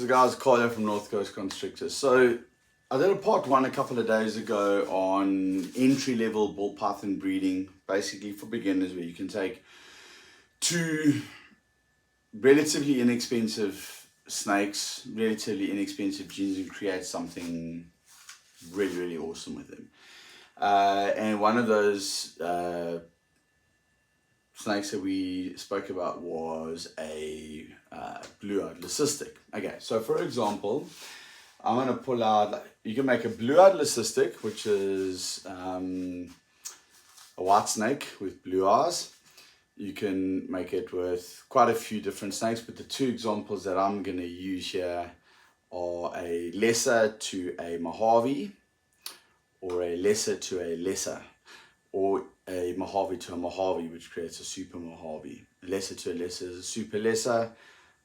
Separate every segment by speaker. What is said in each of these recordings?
Speaker 1: This guy's Carlo from North Coast Constrictors. So I did a part one a couple of days ago on entry-level ball python breeding, basically for beginners, where you can take two relatively inexpensive snakes, relatively inexpensive genes, and create something really, really awesome with them. And one of those snakes that we spoke about was a blue-eyed leucistic. Okay, so for example, I'm going to pull out, you can make a blue-eyed leucistic, which is a white snake with blue eyes. You can make it with quite a few different snakes, but the two examples that I'm going to use here are a lesser to a Mojave, or a lesser to a lesser, or a Mojave to a Mojave, which creates a super Mojave. A lesser to a lesser is a super lesser,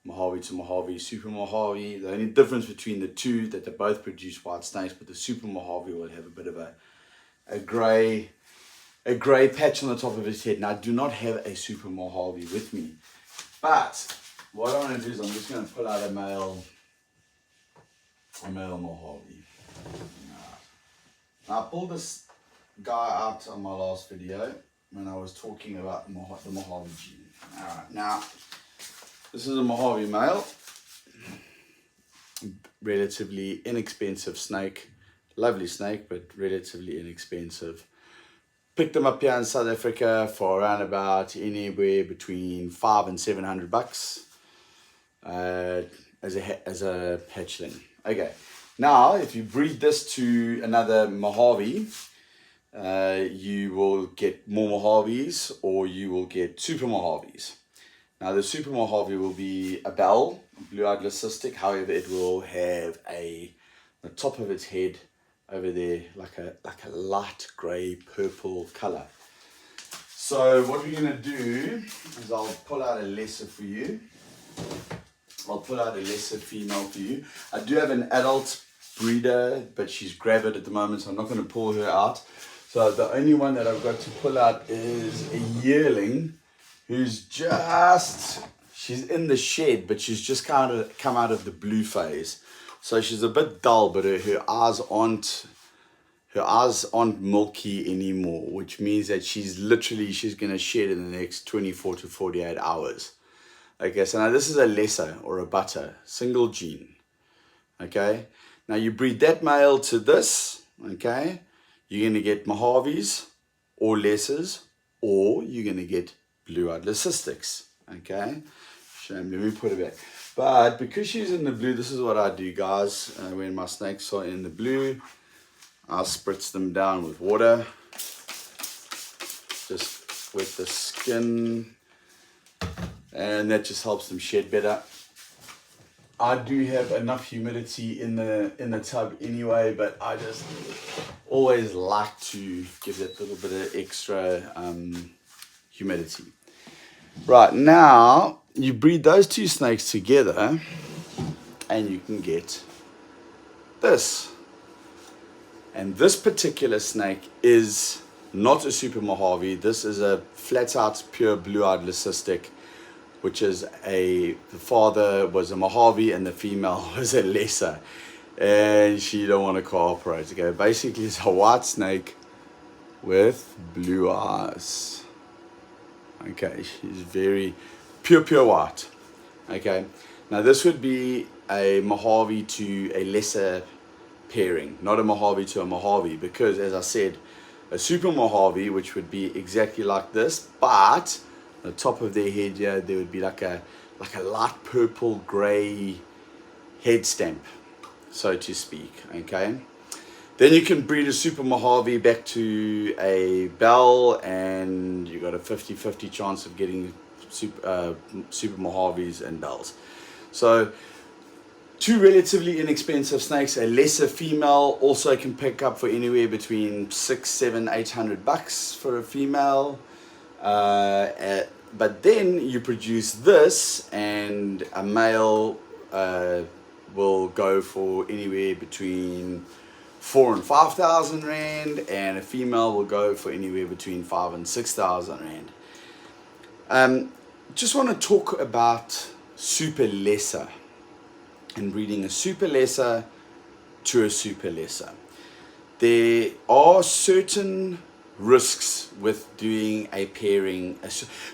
Speaker 1: Mojave to Mojave, super Mojave. The only difference between the two that they both produce white snakes, but the super Mojave will have a bit of a grey patch on the top of his head. Now I do not have a super Mojave with me, but what I'm going to do is I'm just going to pull out a male Mojave. Now I pulled this guy out on my last video when I was talking about the Mojave gene. Alright, now this is a Mojave male, relatively inexpensive snake, lovely snake, but relatively inexpensive. Picked them up here in South Africa for around about anywhere between $500 and $700 as a hatchling. Okay, now if you breed this to another Mojave, you will get more Mojaves, or you will get super Mojaves. Now the super Mojave will be a bell, a blue-eyed leucistic. However, it will have the top of its head over there like a light grey purple color. So what we're going to do is I'll pull out a lesser for you. I'll pull out a lesser female for you. I do have an adult breeder, but she's gravid at the moment, so I'm not going to pull her out. So the only one that I've got to pull out is a yearling who's she's in the shed, but she's just kind of come out of the blue phase. So she's a bit dull, but her eyes aren't milky anymore, which means that she's going to shed in the next 24 to 48 hours. Okay, so now this is a lesser or a butter, single gene. Okay, now you breed that male to this, okay, you're going to get Mojaves or lessers, or you're going to get blue-eyed leucistics. Okay, shame, let me put it back. But because she's in the blue, this is what I do, guys. When my snakes are in the blue, I'll spritz them down with water. Just wet the skin, and that just helps them shed better. I do have enough humidity in the tub anyway, but I just always like to give that little bit of extra humidity. Right, now you breed those two snakes together and you can get this. And this particular snake is not a super Mojave. This is a flat out pure blue-eyed leucistic, which is the father was a Mojave and the female was a lesser, and she don't want to cooperate. Okay, basically it's a white snake with blue eyes. Okay, she's very pure white. Okay, now this would be a Mojave to a lesser pairing, not a Mojave to a Mojave, because as I said, a super Mojave, which would be exactly like this, but the top of their head here, there would be like a light purple gray head stamp, so to speak. Okay, then you can breed a super Mojave back to a bell, and you got a 50-50 chance of getting super Mojaves and bells. So two relatively inexpensive snakes. A lesser female also can pick up for anywhere between $600-$800 for a female. But then you produce this, and a male will go for anywhere between 4,000 and 5,000 rand, and a female will go for anywhere between 5,000 and 6,000 rand. Just want to talk about super lesser. and breeding a super lesser to a super lesser. There are certain risks with doing a pairing,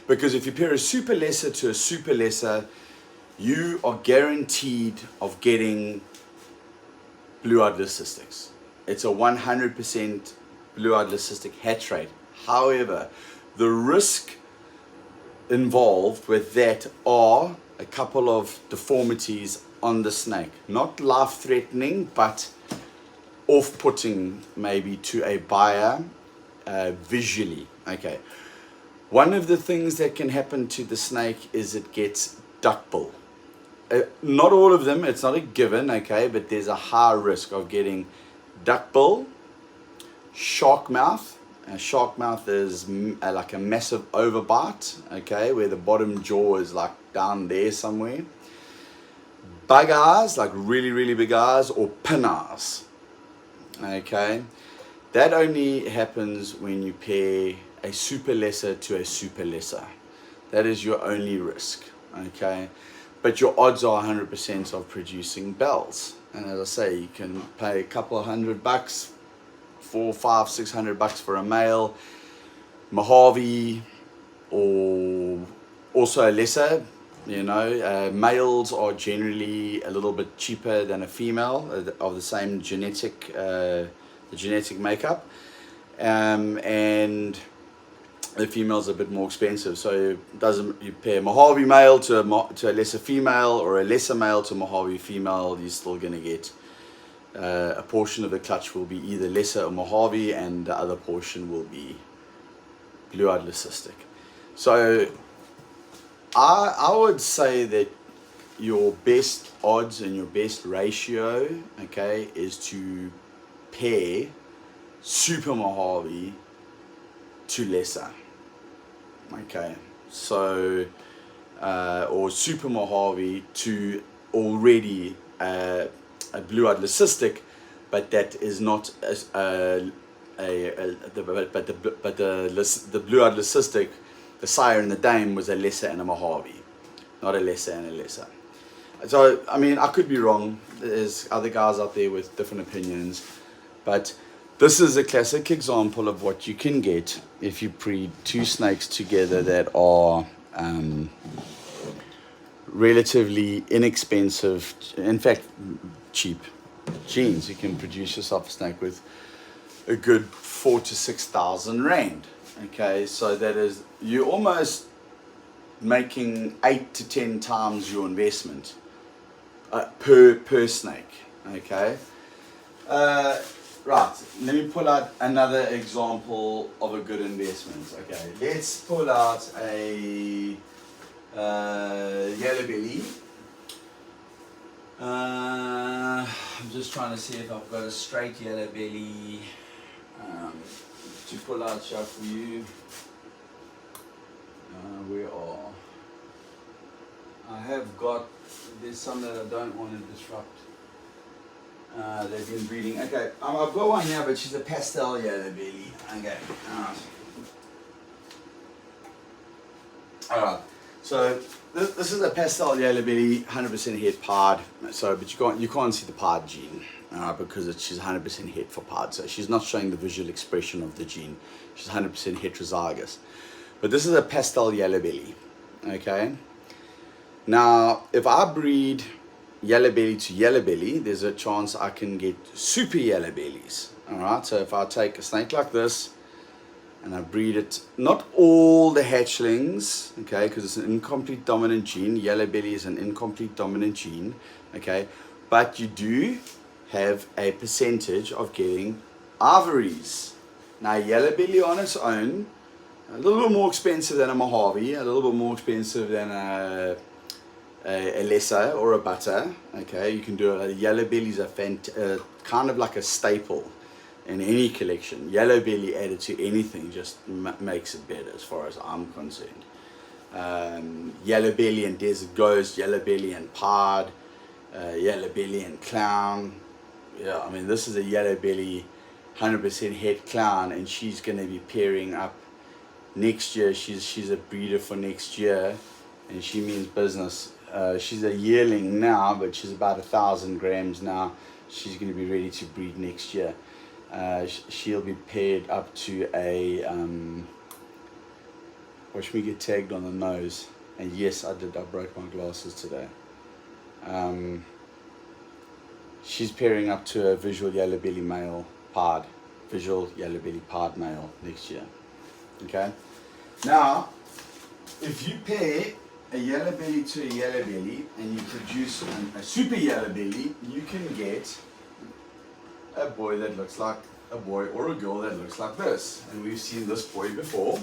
Speaker 1: because if you pair a super lesser to a super lesser, you are guaranteed of getting blue-eyed leucistics. It's a 100% blue-eyed leucistic hatch rate. However, the risk involved with that are a couple of deformities on the snake. Not life-threatening, but off-putting maybe to a buyer visually. Okay. One of the things that can happen to the snake is it gets duckbill. Not all of them, it's not a given, okay, but there's a high risk of getting duckbill, shark mouth. Shark mouth is like a massive overbite, okay, where the bottom jaw is like down there somewhere. Bug eyes, like really, really big eyes, or pin eyes, okay. That only happens when you pair a super lesser to a super lesser. That is your only risk, okay. But your odds are 100% of producing bells. And as I say, you can pay a couple of $100, $400, $500, $600 for a male Mojave, or also a lesser. You know, males are generally a little bit cheaper than a female of the same genetic makeup, and the female's a bit more expensive. So you pair Mojave male to a lesser female, or a lesser male to Mojave female, you're still going to get a portion of the clutch will be either lesser or Mojave, and the other portion will be blue-eyed leucistic. So I would say that your best odds and your best ratio, okay, is to pair super Mojave to lesser. Okay, so or super Mojave to already a blue-eyed leucistic, but that is not the blue-eyed leucistic, the sire and the dame was a lesser and a Mojave, not a lesser and a lesser. So I mean, I could be wrong. There's other guys out there with different opinions, but this is a classic example of what you can get if you breed two snakes together that are relatively inexpensive, in fact cheap genes. You can produce yourself a snake with a good 4,000 to 6,000 rand. Okay, so that is, you're almost making 8 to 10 times your investment per snake. Okay. Right, let me pull out another example of a good investment. Okay, let's pull out a yellow belly. I'm just trying to see if I've got a straight yellow belly to pull out here for you. Where are? I have got, there's some that I don't want to disrupt. They've been breeding. Okay, I've got one here, but she's a pastel yellow belly. Okay, alright. So this is a pastel yellow belly, 100% het pied. So, but you can't see the pied gene because she's 100% het for pied. So she's not showing the visual expression of the gene. She's 100% heterozygous. But this is a pastel yellow belly. Okay. Now, if I breed yellow belly to yellow belly, there's a chance I can get super yellow bellies. Alright, so if I take a snake like this and I breed it, not all the hatchlings, okay, because it's an incomplete dominant gene. Yellow belly is an incomplete dominant gene, okay, but you do have a percentage of getting ivories. Now, yellow belly on its own, a little bit more expensive than a Mojave, a little bit more expensive than a lesser or a butter. Okay, you can do a yellow belly is a kind of like a staple in any collection. Yellow belly added to anything just makes it better as far as I'm concerned. Yellow belly and desert ghost, yellow belly and pied, yellow belly and clown. Yeah, I mean, this is a yellow belly 100% het clown, and she's going to be pairing up next year. She's a breeder for next year, and she means business. She's a yearling now, but she's about 1,000 grams now. She's going to be ready to breed next year. She'll be paired up to a watch me get tagged on the nose. And yes, I broke my glasses today. She's pairing up to a visual yellow belly male pard, visual yellow belly pard male next year. Okay. Now, if you pair a yellow belly to a yellow belly and you produce a super yellow belly, you can get a boy that looks like a boy or a girl that looks like this. And we've seen this boy before.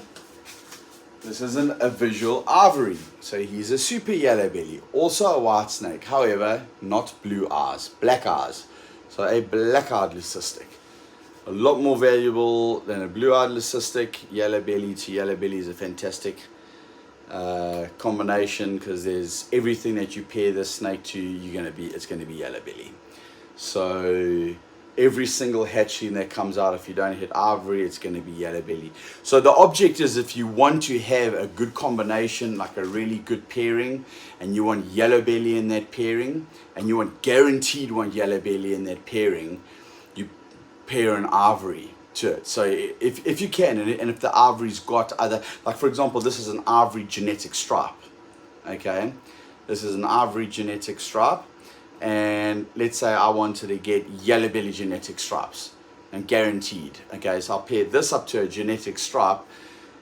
Speaker 1: This isn't a visual ivory, so he's a super yellow belly, also a white snake, however, not blue eyes, black eyes. So a black-eyed leucistic. A lot more valuable than a blue-eyed leucistic. Yellow belly to yellow belly is a fantastic combination, because there's everything that you pair this snake to, it's going to be yellow belly. So every single hatchling that comes out, if you don't hit ivory, it's going to be yellow belly. So the object is, if you want to have a good combination, like a really good pairing, and you want yellow belly in that pairing, and you want yellow belly in that pairing, you pair an ivory to it. So if you can, and if the ivory's got other, like for example, this is an ivory genetic stripe. Okay, this is an ivory genetic stripe. And let's say I wanted to get yellow belly genetic stripes, and guaranteed. Okay, so I'll pair this up to a genetic stripe,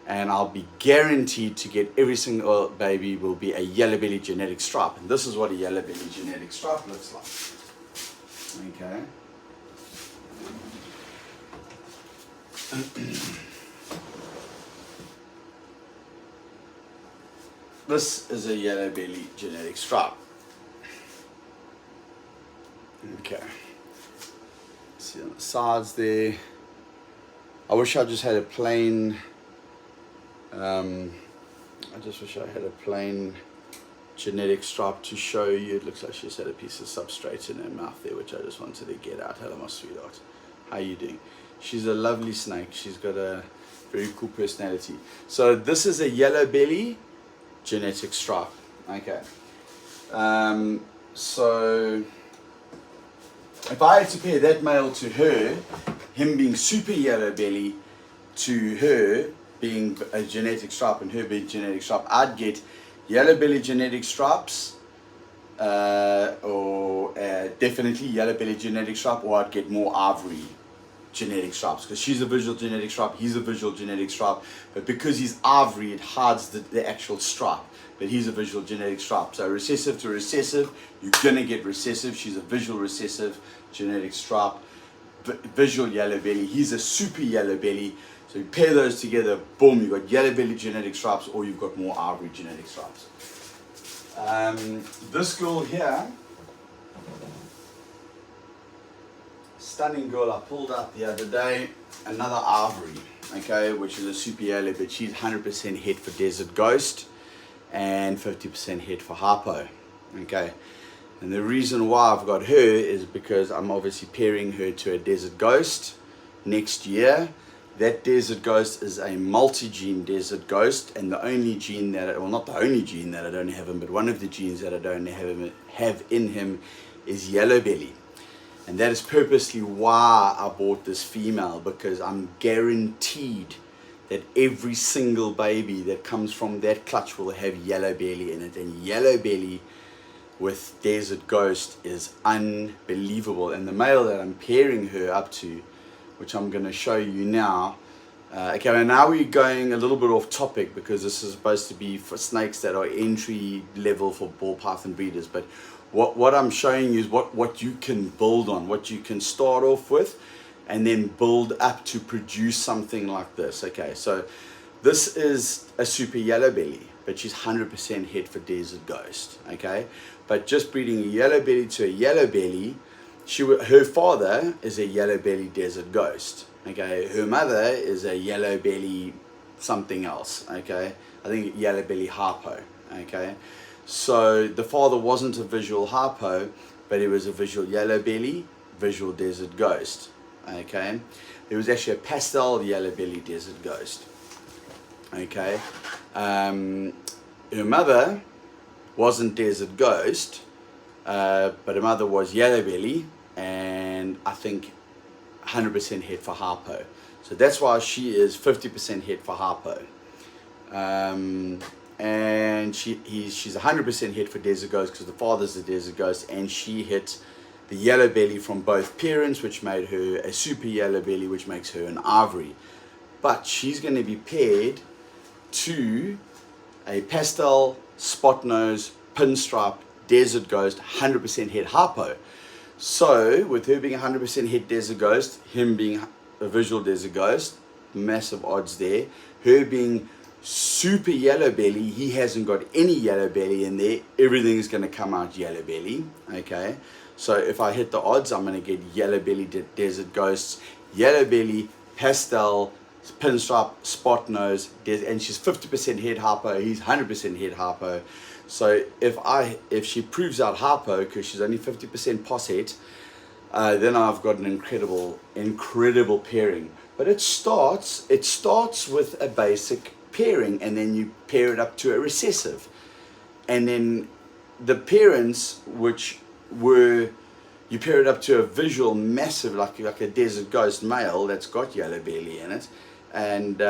Speaker 1: and I'll be guaranteed to get every single baby will be a yellow belly genetic stripe. And this is what a yellow belly genetic stripe looks like. Okay. This is a yellow belly genetic stripe. Okay, see on the sides there. I wish I just had a plain, I just wish I had a plain genetic stripe to show you. It looks like she's had a piece of substrate in her mouth there, which I just wanted to get out. Hello, my sweetheart. How are you doing? She's a lovely snake. She's got a very cool personality. So this is a yellow belly genetic stripe. Okay. So if I had to pair that male to her, him being super yellow belly, to her being a genetic stripe and her being genetic stripe, I'd get yellow belly genetic stripes, or definitely yellow belly genetic stripe, or I'd get more ivory genetic stripes, because she's a visual genetic stripe, he's a visual genetic stripe, but because he's ivory, it hides the actual stripe. But he's a visual genetic stripe. So recessive to recessive, you're gonna get recessive. She's a visual recessive genetic stripe, visual yellow belly. He's a super yellow belly. So you pair those together, boom, you've got yellow belly genetic stripes, or you've got more ivory genetic stripes. This girl here, stunning girl I pulled out the other day, another ivory, okay, which is a super yellow, but she's 100% head for Desert Ghost and 50% head for Harpo. Okay, and the reason why I've got her is because I'm obviously pairing her to a Desert Ghost next year. That Desert Ghost is a multi-gene Desert Ghost, and the only gene that, well, not the only gene that I don't have him, but one of the genes that I don't have in him is yellow belly. And that is purposely why I bought this female, because I'm guaranteed that every single baby that comes from that clutch will have yellow belly in it. And yellow belly with Desert Ghost is unbelievable. And the male that I'm pairing her up to, which I'm going to show you now, okay, now we're going a little bit off topic, because this is supposed to be for snakes that are entry level for ball python breeders. But what I'm showing you is what you can build on, what you can start off with, and then build up to produce something like this. Okay, so this is a super yellow belly, but she's 100% head for Desert Ghost. Okay, but just breeding a yellow belly to a yellow belly, her father is a yellow belly Desert Ghost. Okay, her mother is a yellow belly something else. Okay, I think yellow belly Harpo. Okay, so the father wasn't a visual Harpo, but he was a visual yellow belly, visual Desert Ghost. Okay, there was actually a pastel yellow belly Desert Ghost. Okay, her mother wasn't Desert Ghost, but her mother was Yellow Belly, and I think 100% het for Harpo. So that's why she is 50% het for Harpo. And she's 100% het for Desert Ghost because the father's the Desert Ghost, and she hit the Yellow Belly from both parents, which made her a super Yellow Belly, which makes her an Ivory. But she's going to be paired to a pastel, spot nose, pinstripe, Desert Ghost, 100% het Harpo. So with her being 100% het Desert Ghost, him being a visual Desert Ghost, massive odds there. Her being super Yellow Belly, he hasn't got any Yellow Belly in there, everything is going to come out Yellow Belly. Okay, so if I hit the odds, I'm going to get Yellow Belly Desert Ghosts, Yellow Belly, pastel, pinstripe, spot nose, and she's 50% het Harpo, he's 100% het Harpo. So if she proves out Harpo, because she's only 50% posset, then I've got an incredible pairing. But it starts with a basic pairing, and then you pair it up to a recessive, and then the parents, which were, you pair it up to a visual massive, like a Desert Ghost male that's got Yellow Belly in it. And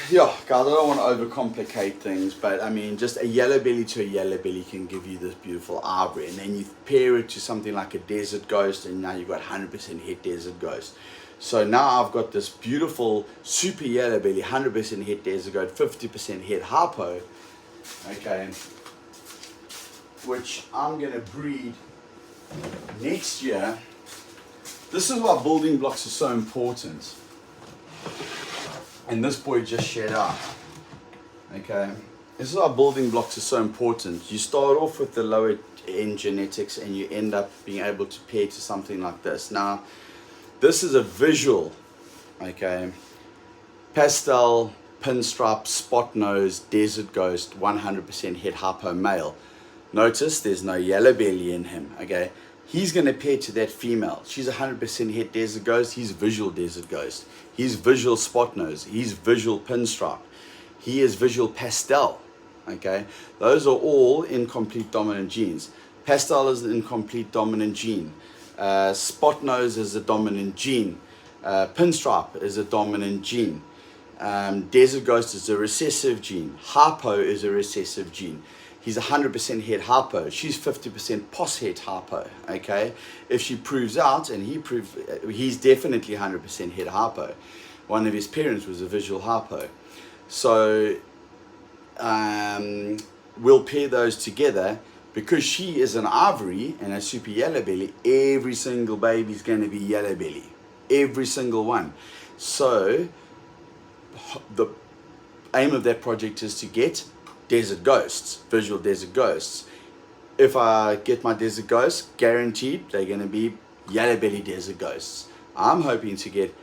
Speaker 1: yeah, guys, I don't want to overcomplicate things, but I mean, just a Yellow Belly to a Yellow Belly can give you this beautiful Ivory, and then you pair it to something like a Desert Ghost, and now you've got 100% het Desert Ghost. So now I've got this beautiful super Yellow Belly, 100% het Desert Ghost, 50% het Harpo, okay, which I'm going to breed next year. This is why building blocks are so important. And this boy just shed out. Okay, this is why building blocks are so important. You start off with the lower end genetics, and you end up being able to pair to something like this. Now, this is a visual, okay, pastel, pinstripe, spot nose, Desert Ghost, 100% het Harpo male. Notice there's no Yellow Belly in him, okay. He's going to pair to that female. She's 100% het Desert Ghost. He's visual Desert Ghost. He's visual spot nose. He's visual pinstripe. He is visual pastel. Okay, those are all incomplete dominant genes. Pastel is the incomplete dominant gene. Spot nose is a dominant gene. Pinstripe is a dominant gene. Desert Ghost is a recessive gene. Harpo is a recessive gene. He's 100% het Harpo. She's 50% pos het Harpo. Okay, if she proves out, and he's definitely 100% het Harpo. One of his parents was a visual Harpo. So we'll pair those together. Because she is an Ivory and a super Yellow Belly, every single baby is going to be Yellow Belly. Every single one. So the aim of that project is to get Desert Ghosts, visual Desert Ghosts. If I get my Desert Ghosts, guaranteed they're going to be Yellow Belly Desert Ghosts. I'm hoping to get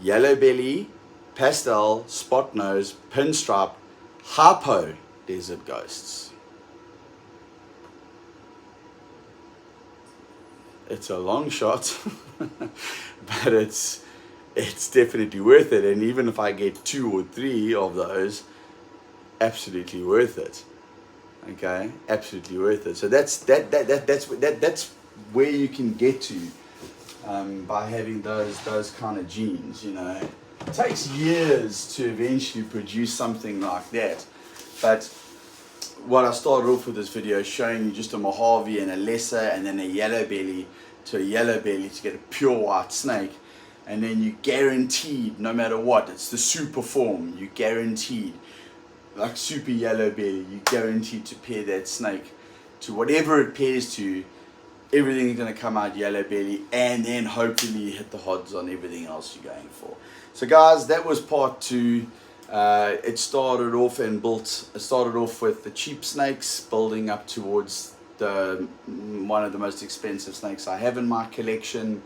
Speaker 1: Yellow Belly, pastel, spot nose, pinstripe, Harpo Desert Ghosts. It's a long shot, but it's definitely worth it. And even if I get 2 or 3 of those, absolutely worth it. Okay, absolutely worth it. So that's where you can get to by having those kind of genes. You know, it takes years to eventually produce something like that. But what I started off with this video showing you just a Mojave and a lesser, and then a Yellow Belly to a Yellow Belly to get a pure white snake, and then you guaranteed, no matter what, it's the super form, you guaranteed, like super Yellow Belly, you guaranteed to pair that snake to whatever it pairs to. Everything's going to come out Yellow Belly, and then hopefully hit the odds on everything else you're going for. So guys, that was part 2. It started off with the cheap snakes, building up towards one of the most expensive snakes I have in my collection,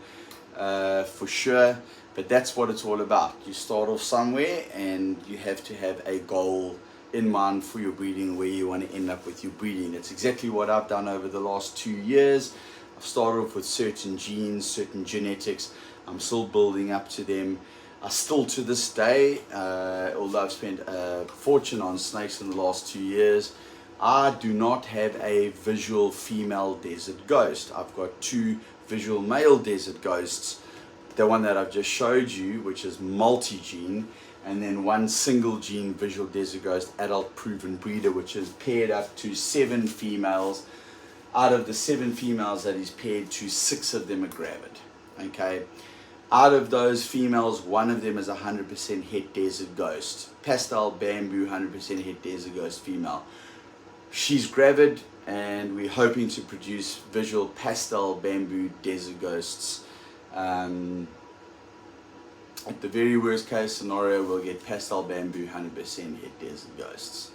Speaker 1: for sure. But that's what it's all about. You start off somewhere, and you have to have a goal in mind for your breeding, where you want to end up with your breeding. That's exactly what I've done over the last 2 years. I've started off with certain genes, certain genetics. I'm still building up to them. I still to this day, although I've spent a fortune on snakes in the last 2 years, I do not have a visual female desert ghost. I've got 2 visual male desert ghosts. The one that I've just showed you, which is multi-gene, and then 1 single gene visual desert ghost adult proven breeder, which is paired up to 7 females. Out of the 7 females that he's paired to, 6 of them are gravid. Okay, out of those females, 1 of them is 100% het desert ghost, pastel bamboo 100% het desert ghost female. She's gravid, and we're hoping to produce visual pastel bamboo desert ghosts. At the very worst case scenario, we'll get pastel bamboo 100% het desert ghosts,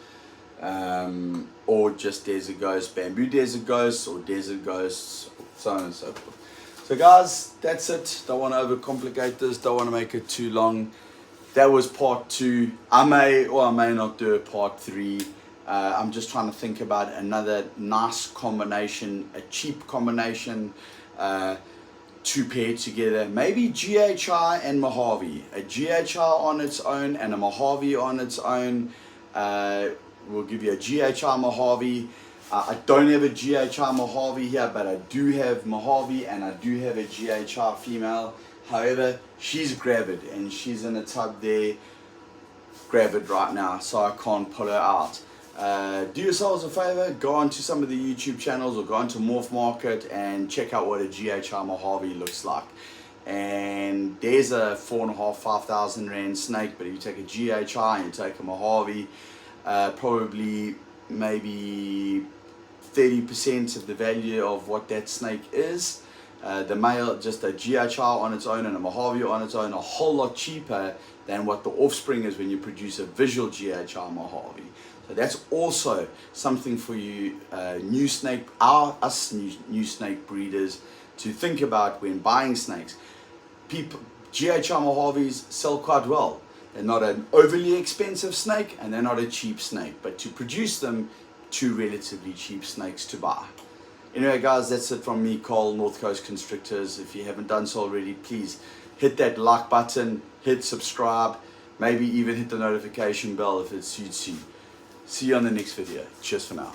Speaker 1: or just desert ghosts, bamboo desert ghosts, or desert ghosts, so on and so forth. So guys, that's it. Don't want to overcomplicate this, don't want to make it too long. That was part 2. I may or I may not do a part 3. I'm just trying to think about another nice combination, a cheap combination, to pair together. Maybe GHI and Mojave. A GHI on its own and a Mojave on its own. We'll give you a GHI Mojave. I don't have a GHI Mojave here, but I do have Mojave, and I do have a GHI female. However, she's gravid, and she's in a tub there, gravid right now, so I can't pull her out. Do yourselves a favor, go onto some of the YouTube channels or go onto Morph Market and check out what a GHI Mojave looks like. And there's a 4,500-5,000 rand snake, but if you take a GHI and you take a Mojave, probably maybe 30% of the value of what that snake is. The male, just a GHI on its own and a Mojave on its own, a whole lot cheaper than what the offspring is when you produce a visual GHI Mojave. So that's also something for you new snake, us new snake breeders to think about when buying snakes. GHI Mojaves sell quite well. They're not an overly expensive snake, and they're not a cheap snake, but to produce them, 2 relatively cheap snakes to buy. Anyway guys, that's it from me, Cole, North Coast Constrictors. If you haven't done so already, please hit that like button, hit subscribe, maybe even hit the notification bell if it suits you. See you on the next video. Cheers for now.